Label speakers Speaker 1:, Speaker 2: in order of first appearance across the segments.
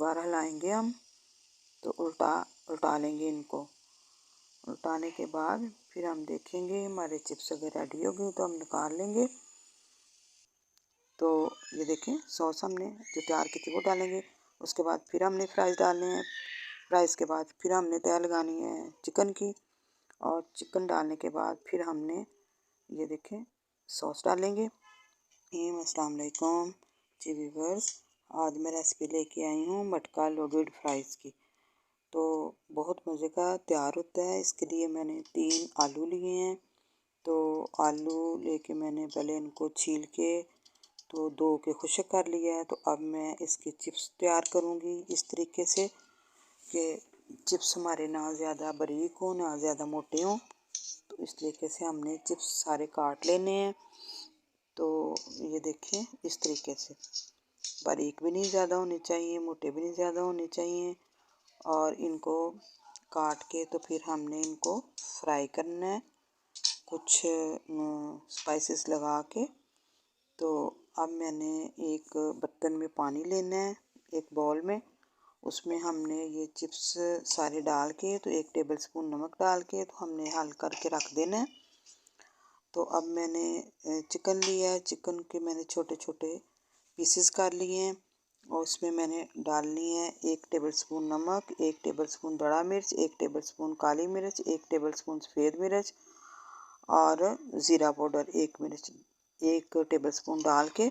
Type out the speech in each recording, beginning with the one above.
Speaker 1: बार हिलाएंगे हम तो उल्टा लेंगे इनको। उल्टाने के बाद फिर हम देखेंगे हमारे चिप्स अगर रेडी हो गई तो हम निकाल लेंगे। तो ये देखें सॉस हमने जो तैयार की थी वो डालेंगे। उसके बाद फिर हमने फ्राइज़ डालने हैं। फ्राइज़ के बाद फिर हमने तैयार लगानी है चिकन की, और चिकन डालने के बाद फिर हमने ये देखें सॉस डालेंगे। अस्सलाम वालेकुम जी व्यूअर्स, आज मैं रेसिपी लेके आई हूँ मटका लोडेड फ्राइज़ की। तो बहुत मज़े का तैयार होता है। इसके लिए मैंने 3 आलू लिए हैं। तो आलू लेके मैंने पहले इनको छील के तो धो के खुश्क कर लिया है। तो अब मैं इसके चिप्स तैयार करूँगी इस तरीके से कि चिप्स हमारे ना ज़्यादा बारीक हो ना ज़्यादा मोटे हों। तो इस तरीके से हमने चिप्स सारे काट लेने हैं। तो ये देखें इस तरीके से बारीक भी नहीं ज़्यादा होने चाहिए, मोटे भी नहीं ज़्यादा होने चाहिए। और इनको काट के तो फिर हमने इनको फ्राई करना है कुछ स्पाइसेस लगा के। तो अब मैंने एक बर्तन में पानी लेना है, एक बाउल में। उसमें हमने ये चिप्स सारे डाल के तो 1 टेबलस्पून नमक डाल के तो हमने हल करके रख देना है। तो अब मैंने चिकन लिया है। चिकन के मैंने छोटे छोटे पीसेस कर लिए हैं और उसमें मैंने डालनी है 1 टेबलस्पून नमक, 1 टेबलस्पून बड़ा मिर्च, 1 टेबलस्पून काली मिर्च, 1 टेबलस्पून सफ़ेद मिर्च और ज़ीरा पाउडर 1 टेबलस्पून डाल के।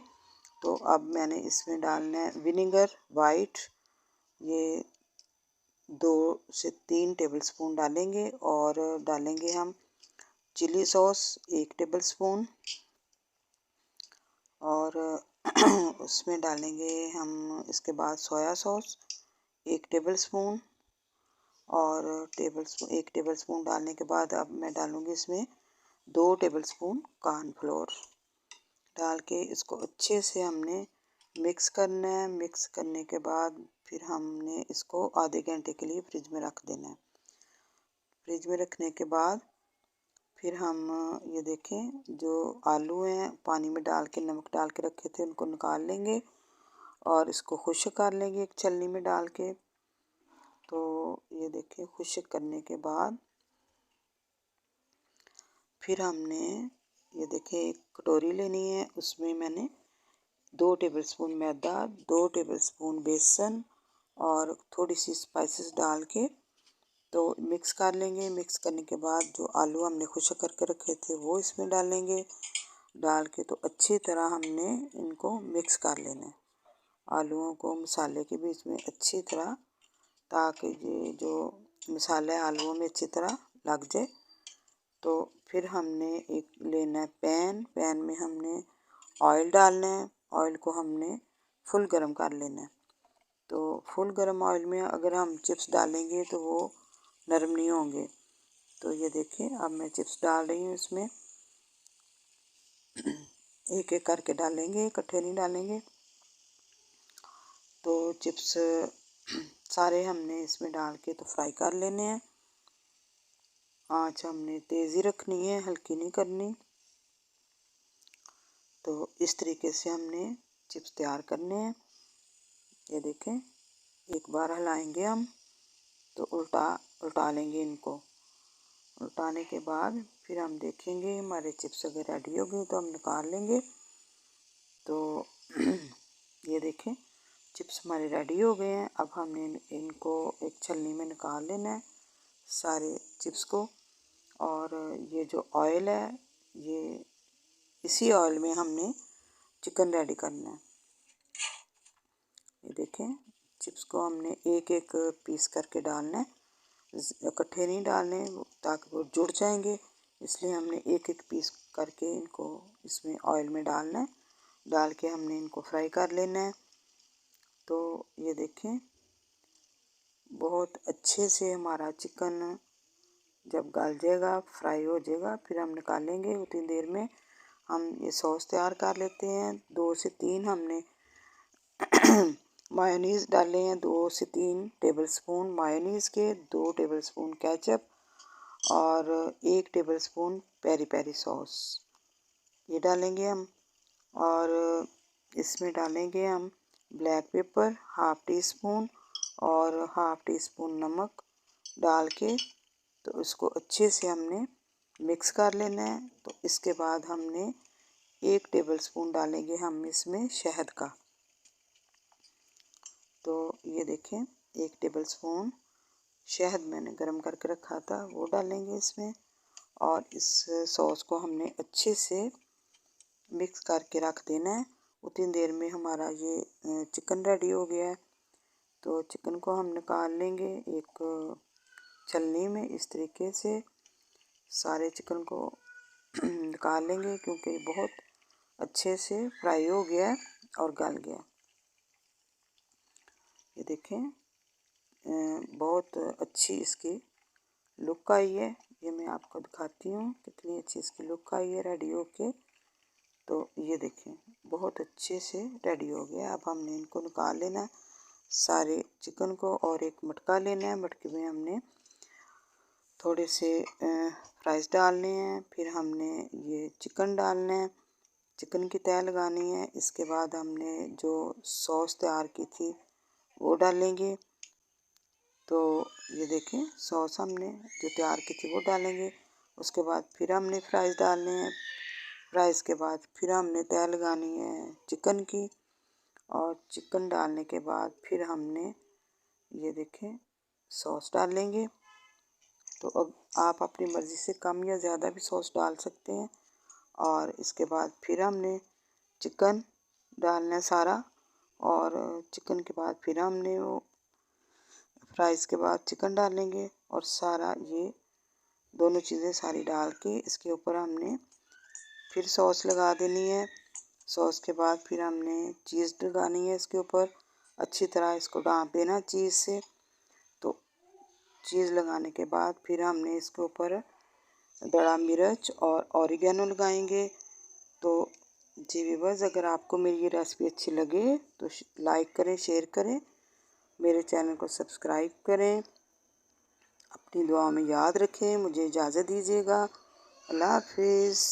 Speaker 1: तो अब मैंने इसमें डालना है विनेगर वाइट, ये 2 से 3 टेबलस्पून डालेंगे। और डालेंगे हम चिली सॉस 1 टेबलस्पून, और उसमें डालेंगे हम इसके बाद सोया सॉस 1 टेबलस्पून। और 1 टेबलस्पून डालने के बाद अब मैं डालूँगी इसमें 2 टेबलस्पून कॉर्नफ्लोर डाल के इसको अच्छे से हमने मिक्स करना है। मिक्स करने के बाद फिर हमने इसको आधे घंटे के लिए फ्रिज में रख देना है। फ्रिज में रखने के बाद फिर हम ये देखें जो आलू हैं पानी में डाल के नमक डाल के रखे थे उनको निकाल लेंगे और इसको खुश्क कर लेंगे एक छलनी में डाल के। तो ये देखें खुश्क करने के बाद फिर हमने ये देखें एक कटोरी लेनी है। उसमें मैंने 2 टेबलस्पून मैदा, 2 टेबलस्पून बेसन और थोड़ी सी स्पाइसेस डाल के तो मिक्स कर लेंगे। मिक्स करने के बाद जो आलू हमने खुश्क करके रखे थे वो इसमें डालेंगे। डाल के तो अच्छी तरह हमने इनको मिक्स कर लेना है, आलूओं को मसाले के बीच में अच्छी तरह, ताकि ये जो मसाला आलूओं में अच्छी तरह लग जाए। तो फिर हमने एक लेना है पैन में हमने ऑयल डालना है। ऑयल को हमने फुल गरम कर लेना है। तो फुल गरम ऑयल में अगर हम चिप्स डालेंगे तो वो नरम नहीं होंगे। तो ये देखिए अब मैं चिप्स डाल रही हूँ इसमें। एक एक करके डालेंगे, इकट्ठे नहीं डालेंगे। तो चिप्स सारे हमने इसमें डाल के तो फ्राई कर लेने हैं। आँच हमने तेज़ ही रखनी है, हल्की नहीं करनी। तो इस तरीके से हमने चिप्स तैयार करने हैं। ये देखें एक बार हिलाएंगे हम तो उल्टा लेंगे इनको। उल्टाने के बाद फिर हम देखेंगे हमारे चिप्स अगर रेडी हो गई तो हम निकाल लेंगे। तो ये देखें चिप्स हमारे रेडी हो गए हैं। अब हमने इनको एक छलनी में निकाल लेना है सारे चिप्स को। और ये जो ऑयल है ये इसी ऑयल में हमने चिकन रेडी करना है। ये देखें चिप्स को हमने एक एक पीस करके डालना है, इकट्ठे नहीं डालने ताकि वो जुड़ जाएंगे। इसलिए हमने एक एक पीस करके इनको इसमें ऑयल में डालना है। डाल के हमने इनको फ्राई कर लेना है। तो ये देखें बहुत अच्छे से हमारा चिकन जब गल जाएगा, फ्राई हो जाएगा, फिर हम निकालेंगे। उतनी देर में हम ये सॉस तैयार कर लेते हैं। 2 से 3 हमने मायोनीज़ डाले हैं, 2 से 3 टेबलस्पून मायोनीज़ के, 2 टेबलस्पून केचप और 1 टेबलस्पून पेरी पेरी सॉस ये डालेंगे हम। और इसमें डालेंगे हम ब्लैक पेपर ½ टीस्पून और हाफ टी स्पून नमक डाल के तो इसको अच्छे से हमने मिक्स कर लेना है। तो इसके बाद हमने 1 टेबलस्पून डालेंगे हम इसमें शहद का। तो ये देखें 1 टेबलस्पून शहद मैंने गरम करके रखा था वो डालेंगे इसमें। और इस सॉस को हमने अच्छे से मिक्स करके रख देना है। उतनी देर में हमारा ये चिकन रेडी हो गया है। तो चिकन को हम निकाल लेंगे एक छलनी में। इस तरीके से सारे चिकन को निकाल लेंगे क्योंकि बहुत अच्छे से फ्राई हो गया है और गल गया। ये देखें बहुत अच्छी इसकी लुक आई है। ये मैं आपको दिखाती हूँ कितनी अच्छी इसकी लुक आई है रेडी होके। तो ये देखें बहुत अच्छे से रेडी हो गया। अब हमने इनको निकाल लेना है सारे चिकन को। और एक मटका लेना है, मटके में हमने थोड़े से फ्राइज़ डालने हैं। फिर हमने ये चिकन डालना है, चिकन की तह लगानी है। इसके बाद हमने जो सॉस तैयार की थी वो डालेंगे। तो ये देखें सॉस हमने जो तैयार की थी वो डालेंगे। उसके बाद फिर हमने फ्राइज़ डालने हैं। फ्राइज़ के बाद फिर हमने तह लगानी है चिकन की। और चिकन डालने के बाद फिर हमने ये देखें सॉस डालेंगे। तो अब आप अपनी मर्ज़ी से कम या ज़्यादा भी सॉस डाल सकते हैं। और इसके बाद फिर हमने चिकन डालना है सारा। और चिकन के बाद फिर हमने वो फ्राइज़ के बाद चिकन डालेंगे। और सारा ये दोनों चीज़ें सारी डाल के इसके ऊपर हमने फिर सॉस लगा देनी है। सॉस के बाद फिर हमने चीज़ लगानी है इसके ऊपर। अच्छी तरह इसको ढाँप देना चीज़ से। तो चीज़ लगाने के बाद फिर हमने इसके ऊपर बड़ा मिर्च और ऑरिगेनो लगाएंगे। तो जी व्यूअर्स, अगर आपको मेरी ये रेसिपी अच्छी लगे तो लाइक करें, शेयर करें, मेरे चैनल को सब्सक्राइब करें। अपनी दुआ में याद रखें। मुझे इजाज़त दीजिएगा। अल्लाह हाफिज़।